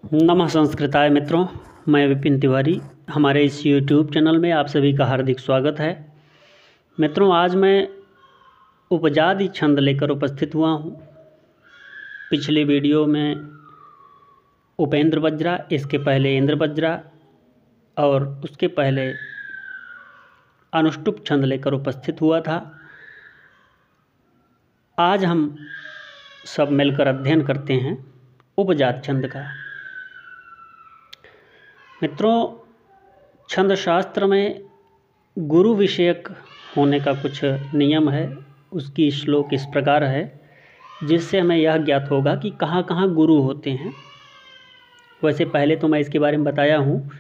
नमः संस्कृताय मित्रों, मैं विपिन तिवारी। हमारे इस YouTube चैनल में आप सभी का हार्दिक स्वागत है। मित्रों, आज मैं उपजाति छंद लेकर उपस्थित हुआ हूँ। पिछले वीडियो में उपेंद्र बज्रा, इसके पहले इंद्र बज्रा और उसके पहले अनुष्टुप छंद लेकर उपस्थित हुआ था। आज हम सब मिलकर अध्ययन करते हैं उपजाति छंद का। मित्रों, छंद शास्त्र में गुरु विषयक होने का कुछ नियम है। उसकी श्लोक इस प्रकार है, जिससे हमें यह ज्ञात होगा कि कहाँ कहाँ गुरु होते हैं। वैसे पहले तो मैं इसके बारे में बताया हूँ,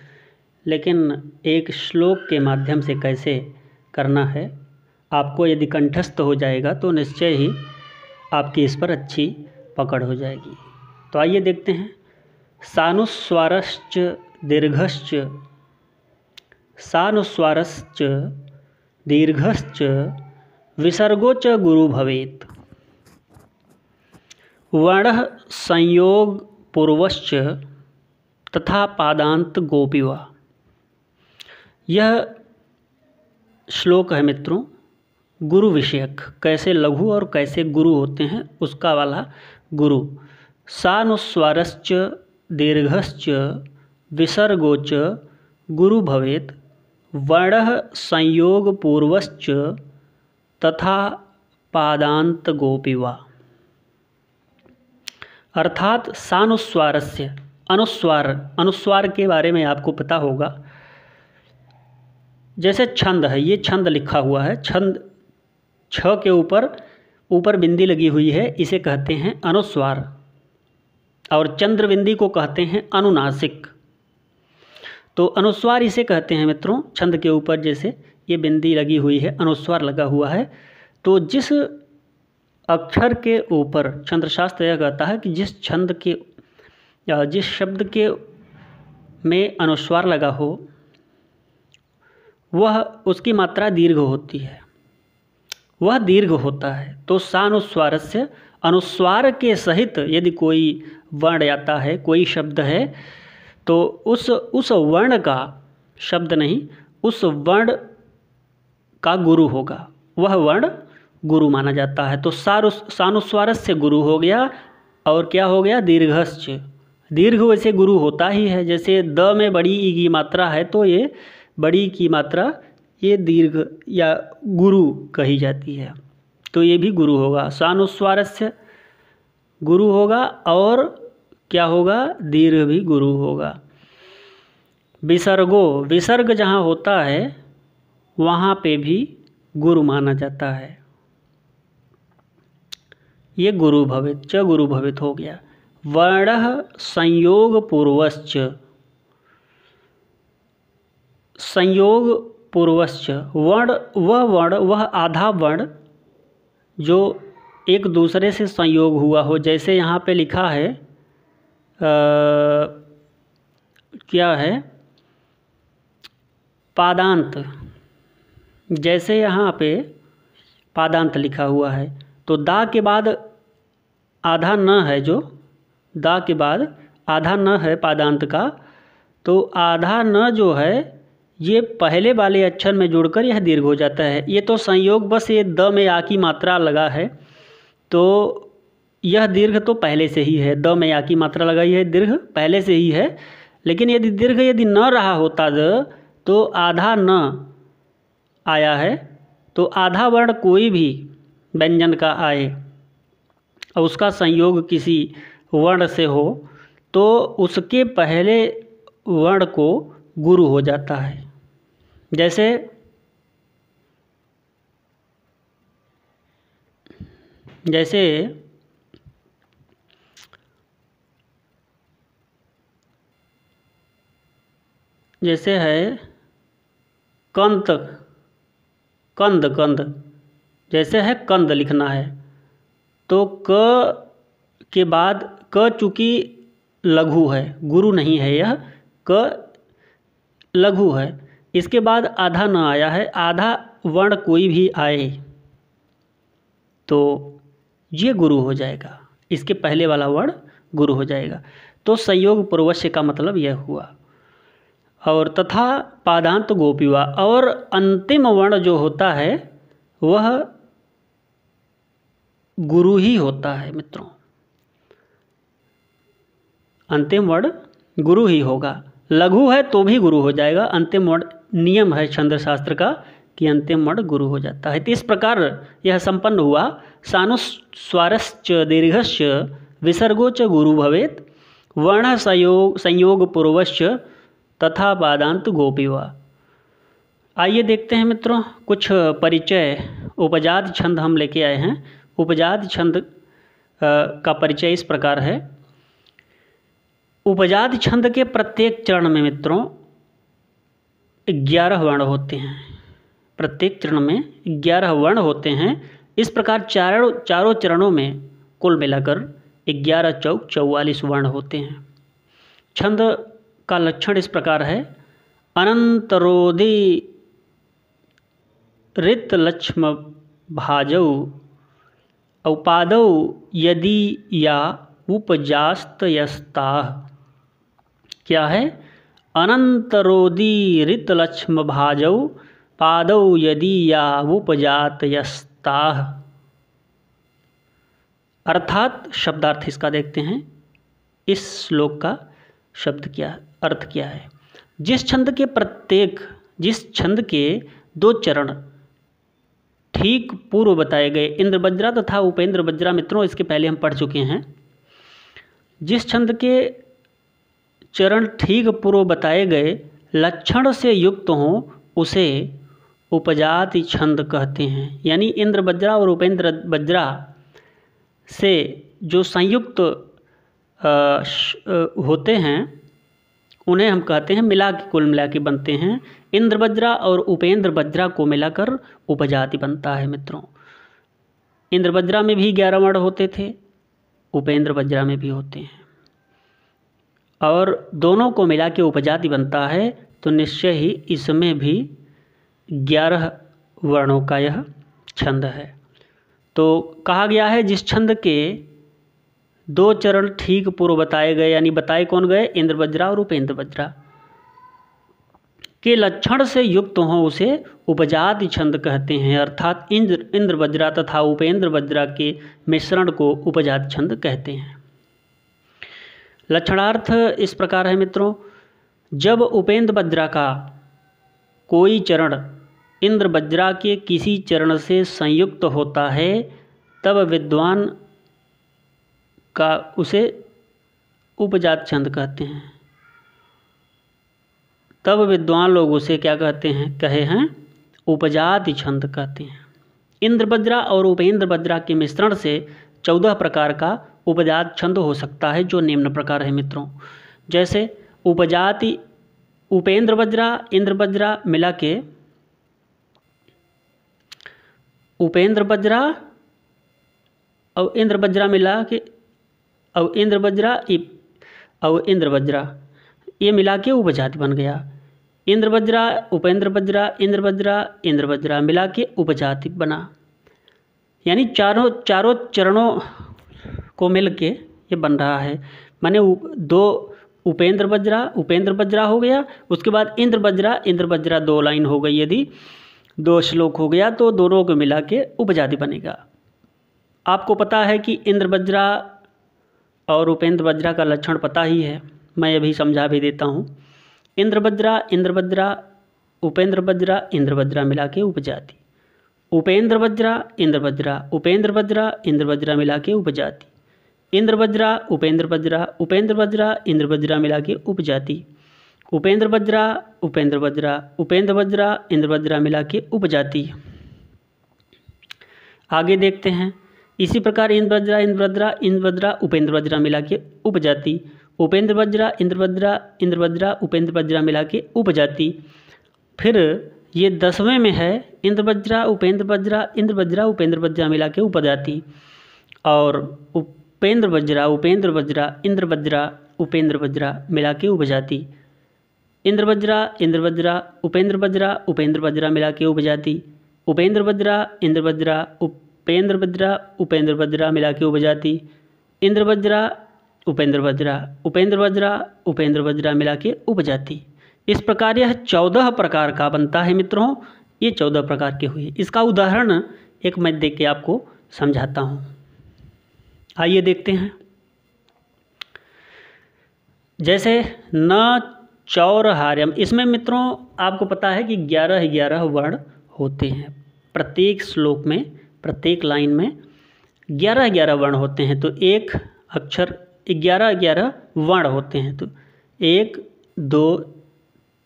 लेकिन एक श्लोक के माध्यम से कैसे करना है आपको यदि कंठस्थ हो जाएगा तो निश्चय ही आपकी इस पर अच्छी पकड़ हो जाएगी। तो आइए देखते हैं। सानुस्वारश्च दीर्घश्च सानुस्वारश्च दीर्घश्च विसर्गो च गुरु भवेत्। वर्णः संयोग पूर्वश्च तथा पादांत गोपीवा। यह श्लोक है मित्रों गुरु विषयक, कैसे लघु और कैसे गुरु होते हैं उसका वाला गुरु। सानुस्वारश्च दीर्घश्च विसर्गो च गुरु भवेत्। वर्णः संयोग पूर्वश्च तथा पादांत गोपीवा। अर्थात सानुस्वारस्य अनुस्वार के बारे में आपको पता होगा। जैसे छंद है, ये छंद लिखा हुआ है, छंद छ के ऊपर बिंदी लगी हुई है, इसे कहते हैं अनुस्वार। और चंद्र बिंदी को कहते हैं अनुनासिक। तो अनुस्वार इसे कहते हैं मित्रों। छंद के ऊपर जैसे ये बिंदी लगी हुई है, अनुस्वार लगा हुआ है, तो जिस अक्षर के ऊपर छंदशास्त्र यह कहता है कि जिस छंद के या जिस शब्द के में अनुस्वार लगा हो वह उसकी मात्रा दीर्घ होती है, वह दीर्घ होता है। तो सानुस्वारस्य, अनुस्वार के सहित यदि कोई वर्ण आता है, कोई शब्द है, तो उस वर्ण का, शब्द नहीं, उस वर्ण का गुरु होगा, वह वर्ण गुरु माना जाता है। तो सानुस्वारस्य गुरु हो गया। और क्या हो गया? दीर्घश्च। दीर्घ वैसे गुरु होता ही है। जैसे द में बड़ी ई की मात्रा है तो ये बड़ी की मात्रा ये दीर्घ या गुरु कही जाती है, तो ये भी गुरु होगा। सानुस्वारस्य गुरु होगा और क्या होगा? दीर्घ भी गुरु होगा। विसर्गो, विसर्ग जहाँ होता है वहाँ पे भी गुरु माना जाता है। ये गुरु भवेत्, च गुरु भवेत् हो गया। वर्णः संयोग पूर्वश्च, संयोग पूर्वश्च, वह आधा वर्ण जो एक दूसरे से संयोग हुआ हो। जैसे यहाँ पे लिखा है क्या है? पादांत। जैसे यहाँ पे पादांत लिखा हुआ है तो दा के बाद आधा न है, जो दा के बाद आधा न है पादांत का, तो आधा न जो है ये पहले वाले अक्षर में जुड़कर यह दीर्घ हो जाता है। ये तो संयोग बस ये द में आ की मात्रा लगा है, तो यह दीर्घ तो पहले से ही है। द में आ की मात्रा लगाई है, दीर्घ पहले से ही है। लेकिन यदि दीर्घ यदि न रहा होता द, तो आधा न आया है, तो आधा वर्ण कोई भी व्यंजन का आए और उसका संयोग किसी वर्ण से हो तो उसके पहले वर्ण को गुरु हो जाता है। जैसे जैसे है कंद, जैसे है कंद लिखना है तो क के बाद, क चूँकि लघु है, गुरु नहीं है, यह क लघु है, इसके बाद आधा न आया है, आधा वर्ण कोई भी आए तो ये गुरु हो जाएगा, इसके पहले वाला वर्ण गुरु हो जाएगा। तो संयोग पूर्वस्य का मतलब यह हुआ। और तथा पादांत गोपीवा, और अंतिम वर्ण जो होता है वह गुरु ही होता है मित्रों। अंतिम वर्ण गुरु ही होगा। लघु है तो भी गुरु हो जाएगा। अंतिम वर्ण नियम है छंद शास्त्र का कि अंतिम वर्ण गुरु हो जाता है। तो इस प्रकार यह संपन्न हुआ। सानुस्वारश्च दीर्घश्च विसर्गो च गुरु भवेत् वर्ण संयोग पूर्वश्च तथा पादांत गोपीवा। आइए देखते हैं मित्रों कुछ परिचय। उपजात छंद हम लेके आए हैं। उपजात छंद का परिचय इस प्रकार है। उपजात छंद के प्रत्येक चरण में मित्रों 11 वर्ण होते हैं। प्रत्येक चरण में 11 वर्ण होते हैं। इस प्रकार चारों चरणों में कुल मिलाकर 11 चौक 44 वर्ण होते हैं। छंद का लक्षण इस प्रकार है। अनंतरोधि ऋत लक्ष्म भाजौ औपादौ यदि या उपजास्तयस्ताः। क्या है? अनंतरोदि ऋत लक्ष्म भाजौ पादौ यदि या उपजातयस्ताः। अर्थात शब्दार्थ इसका देखते हैं। इस श्लोक का शब्द क्या अर्थ क्या है? जिस छंद के 2 चरण ठीक पूर्व बताए गए, इंद्र बज्रा तथा उपेंद्र बज्रा मित्रों इसके पहले हम पढ़ चुके हैं। जिस छंद के चरण ठीक पूर्व बताए गए लक्षण से युक्त हों उसे उपजाति छंद कहते हैं। यानी इंद्र बज्रा और उपेंद्र बज्रा से जो संयुक्त होते हैं उन्हें हम कहते हैं मिला के, कुल मिला के बनते हैं। इंद्र बज्रा और उपेंद्र बज्रा को मिलाकर उपजाति बनता है मित्रों। इंद्र बज्रा में भी 11 वर्ण होते थे, उपेंद्र बज्रा में भी होते हैं, और दोनों को मिला के उपजाति बनता है। तो निश्चय ही इसमें भी 11 वर्णों का यह छंद है। तो कहा गया है जिस छंद के 2 चरण ठीक पूर्व बताए गए, यानी बताए कौन गए? इंद्र बज्रा और उपेंद्र बज्रा के लक्षण से युक्त हों उसे उपजाति छंद कहते हैं। अर्थात इंद्र बज्रा तथा उपेंद्र बज्रा के मिश्रण को उपजाति छंद कहते हैं। लक्षणार्थ इस प्रकार है मित्रों। जब उपेंद्र बज्रा का कोई चरण इंद्र बज्रा के किसी चरण से संयुक्त होता है तब विद्वान का उसे उपजात छंद कहते हैं। तब विद्वान लोग उसे क्या कहते हैं? कहे हैं उपजाति छंद कहते हैं। इंद्र बज्रा और उपेंद्र बज्रा के मिश्रण से 14 प्रकार का उपजात छंद हो सकता है, जो निम्न प्रकार है मित्रों। जैसे उपजाति उपेंद्र बज्रा इंद्र बज्रा मिला के उपेंद्र बज्रा और इंद्र बज्रा मिला के और इंद्र बज्रा और इंद्र बज्रा ये मिला के उपजाति बन गया। इंद्र बज्रा उपेंद्र बज्रा इंद्र बज्रा इंद्र बज्रा मिला के उपजाति बना। यानी चारों चरणों को मिल के ये बन रहा है। माने 2 उपेंद्र बज्रा हो गया, उसके बाद इंद्र बज्रा 2 लाइन हो गई। यदि 2 श्लोक हो गया तो दोनों को मिला के उपजाति बनेगा। आपको पता है कि इंद्र बज्रा और उपेंद्र बज्रा का लक्षण पता ही है, मैं अभी समझा भी देता हूँ। इंद्र बज्रा उपेंद्र बज्रा इंद्र बज्रा मिला के उपजाति, उपेंद्र बज्रा इंद्र बज्रा उपेंद्र बज्रा इंद्र बज्रा मिला के उपजाति, इंद्र बज्रा उपेंद्र बज्रा उपेंद्र बज्रा इंद्र बज्रा मिला के उपजाति, उपेंद्र बज्रा उपेंद्र बज्रा उपेंद्र बज्रा इंद्र बज्रा मिला के उपजाति। आगे देखते हैं। इसी प्रकार इंद्र बज्रा उपेंद्र बज्रा मिला के उपजाति, उपेंद्र बज्रा इंद्र बज्रा उपेंद्र बज्रा मिला के उपजाति। फिर ये 10वें में है इंद्र बज्रा उपेंद्र बज्रा इंद्र बज्रा उपेंद्र बज्रा मिला के उपजाति, और उपेंद्र बज्रा इंद्र बज्रा उपेंद्र बज्रा मिला के उपजाति, इंद्र बज्रा उपेंद्र बज्रा मिला के उपजाति, उपेंद्र बज्रा इंद्र बज्रा उपेंद्र बज्रा मिला के उपजाति, इंद्र बज्रा उपेंद्र बज्रा, उपेंद्र बज्रा, उपेंद्र बज्रा मिला के उपजाति। इस प्रकार यह 14 प्रकार का बनता है मित्रों। ये 14 प्रकार के हुए। इसका उदाहरण एक मैं देख के आपको समझाता हूँ। आइए देखते हैं। जैसे न चौर हार्यम, इसमें मित्रों आपको पता है कि 11 वर्ण होते हैं प्रत्येक श्लोक में, प्रत्येक लाइन में 11 वर्ण होते हैं। तो एक अक्षर 11 वर्ण होते हैं। तो 1 2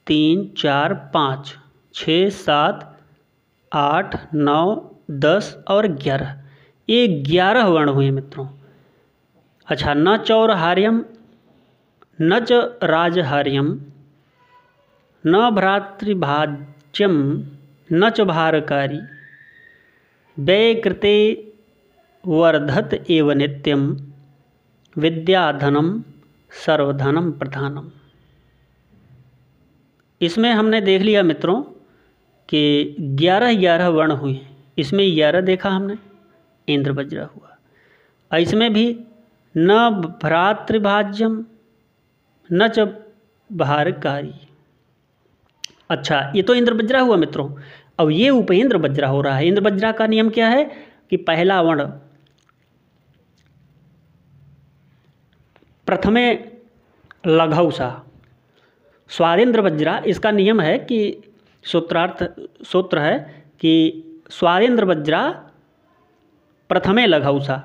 3 4 5 6 7 8 9 10 और 11, ये 11 वर्ण हुए मित्रों। अच्छा, न चौरहार्यम, न च राजहार्यम, न भ्रातृभाज्यम, न च भारकारी, व्ययकृते वर्धत एव नित्यम, विद्याधनम सर्वधनम प्रधानम। इसमें हमने देख लिया मित्रों कि 11 वर्ण हुए। इसमें 11 देखा हमने, इंद्र वज्रा हुआ। और इसमें भी न भ्रातृभाज्यम, न च भारकारी। अच्छा, ये तो इंद्र वज्रा हुआ मित्रों। अब ये उपेंद्र वज्रा हो रहा है। इंद्र वज्रा का नियम क्या है कि पहला वर्ण प्रथमे लघौ सा। स्वादेंद्र वज्रा, इसका नियम है कि सूत्र है कि स्वादेंद्र वज्रा प्रथमे लघौ सा।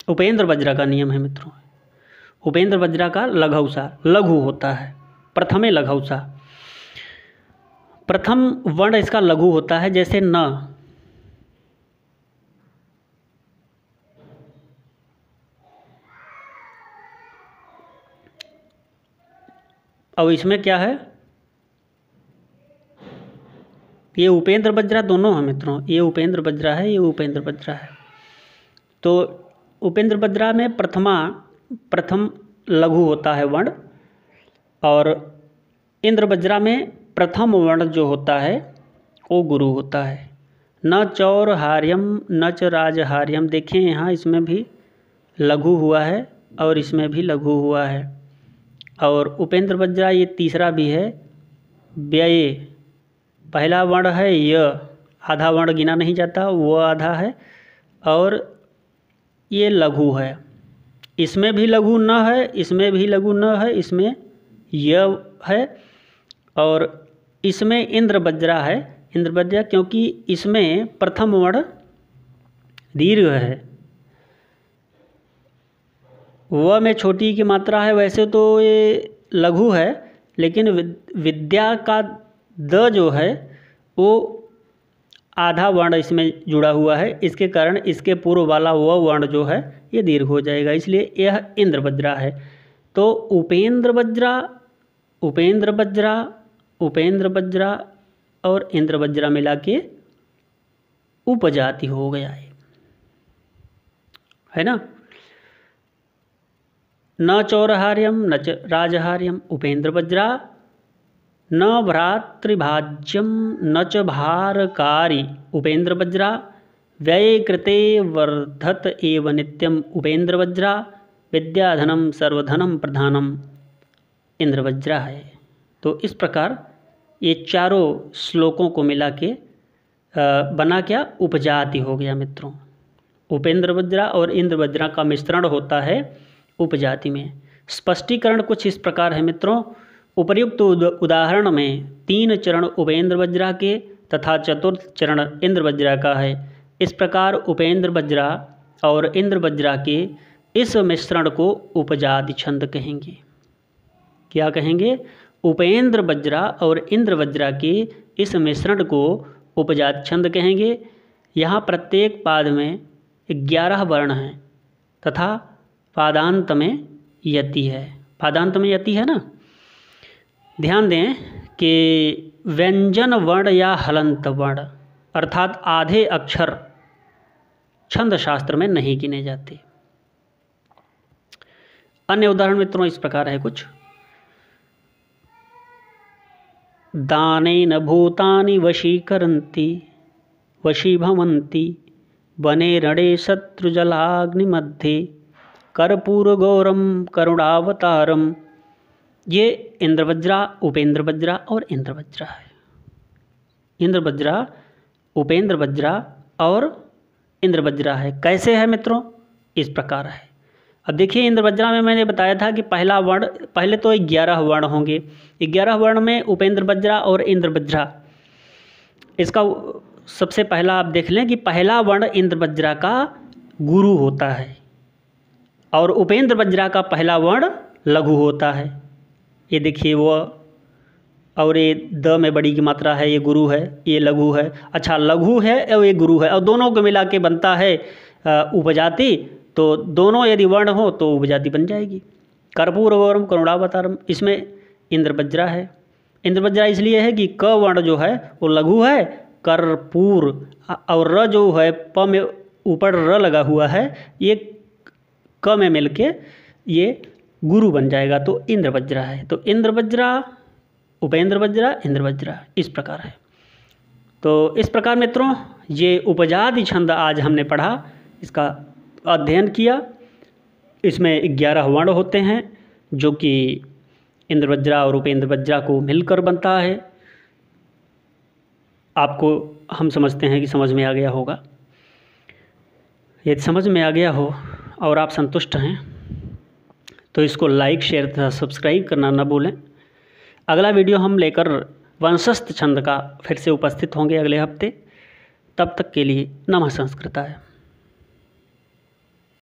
उपेंद्र वज्रा का नियम है मित्रों, उपेंद्र वज्रा का लघौ सा, लघु होता है, प्रथमे लघौ सा। प्रथम वर्ण इसका लघु होता है, जैसे न। अब इसमें क्या है, ये उपेंद्र वज्रा दोनों है मित्रों। ये उपेंद्र वज्रा है, ये उपेंद्र वज्रा है। तो उपेंद्र वज्रा में प्रथम लघु होता है वर्ण, और इंद्र वज्रा में प्रथम वर्ण जो होता है वो गुरु होता है। न चौरहार्यम, न च राजहार्यम। देखें यहाँ इसमें भी लघु हुआ है और इसमें भी लघु हुआ है। और उपेंद्र वज्रा ये तीसरा भी है, व्यय। पहला वर्ण है य, आधा वर्ण गिना नहीं जाता, वो आधा है। और ये लघु है, इसमें भी लघु न है, इसमें भी लघु न है, इसमें य है। और इसमें इंद्र वज्रा है, इंद्र वज्रा, क्योंकि इसमें प्रथम वर्ण दीर्घ है। व में छोटी की मात्रा है। वैसे तो ये लघु है, लेकिन विद्या का द जो है वो आधा वर्ण इसमें जुड़ा हुआ है। इसके कारण इसके पूर्व वाला वह वर्ण जो है ये दीर्घ हो जाएगा, इसलिए यह इंद्र वज्रा है। तो उपेंद्र वज्रा, उपेंद्र वज्रा, उपेंद्र वज्रा और इंद्र वज्रा मिला के उपजाति हो गया है ना। न चौरहार्यम, न च राजहार्यम, उपेंद्र वज्रा, न भ्रातृभाज्यम, न च भारकारी, उपेंद्र वज्रा, व्यये कृते वर्धत एव नित्यम, उपेंद्र वज्रा, विद्याधनम सर्वधनम प्रधानम, इंद्र वज्रा है। तो इस प्रकार ये चारों श्लोकों को मिला के बना क्या, उपजाति हो गया मित्रों। उपेंद्र वज्रा और इंद्र वज्रा का मिश्रण होता है उपजाति में। स्पष्टीकरण कुछ इस प्रकार है मित्रों। उपर्युक्त उदाहरण में 3 चरण उपेंद्र वज्रा के तथा 4th चरण इंद्र वज्रा का है। इस प्रकार उपेंद्र वज्रा और इंद्र वज्रा के इस मिश्रण को उपजाति छंद कहेंगे। क्या कहेंगे? उपेंद्र वज्रा और इंद्र वज्रा के इस मिश्रण को उपजाति छंद कहेंगे। यहाँ प्रत्येक पाद में 11 वर्ण हैं तथा पादांत में यति है। पादांत में यति है ना। ध्यान दें कि व्यंजन वर्ण या हलंत वर्ण अर्थात आधे अक्षर छंद शास्त्र में नहीं गिने जाते। अन्य उदाहरण मित्रों इस प्रकार है कुछ। दानेन भूतानि वशीकरन्ति, वशीभवन्ति वने रणे शत्रुजलाग्निमध्ये कर्पूरगौरम करुणावतारम। ये इंद्रवज्रा, उपेंद्र वज्रा और इंद्र वज्रा है। इंद्र वज्रा, उपेंद्र वज्रा और इंद्र वज्रा है। कैसे है मित्रों? इस प्रकार है। अब देखिए, इंद्र वज्रा में मैंने बताया था कि पहला वर्ण, पहले तो 11 वर्ण होंगे। 11 वर्ण में उपेंद्र वज्रा और इंद्र वज्रा, इसका सबसे पहला आप देख लें कि पहला वर्ण इंद्र वज्रा का गुरु होता है और उपेंद्र वज्रा का पहला वर्ण लघु होता है। ये देखिए वो, और ये द में बड़ी की मात्रा है, ये गुरु है, ये लघु है। अच्छा, लघु है और ये गुरु है, और दोनों को मिला के बनता है उपजाति। तो दोनों यदि वर्ण हो तो उपजाति बन जाएगी। कर्पूर गौरम करुणावतारम, इसमें इंद्र वज्रा है। इंद्र वज्रा इसलिए है कि क वर्ण जो है वो लघु है, कर्पूर, और र जो है प में ऊपर र लगा हुआ है, ये क में मिलके ये गुरु बन जाएगा, तो इंद्र वज्रा है। तो इंद्र वज्रा, उपेंद्र वज्रा, इंद्र वज्रा, इस प्रकार है। तो इस प्रकार मित्रों ये उपजाति छंद आज हमने पढ़ा, इसका अध्ययन किया। इसमें 11 वर्ण होते हैं जो कि इंद्र वज्रा और उपेंद्र वज्रा को मिलकर बनता है। आपको हम समझते हैं कि समझ में आ गया होगा। यदि समझ में आ गया हो और आप संतुष्ट हैं तो इसको लाइक, शेयर तथा सब्सक्राइब करना न भूलें। अगला वीडियो हम लेकर वंशस्थ छंद का फिर से उपस्थित होंगे अगले हफ्ते। तब तक के लिए नमः संस्कृताय।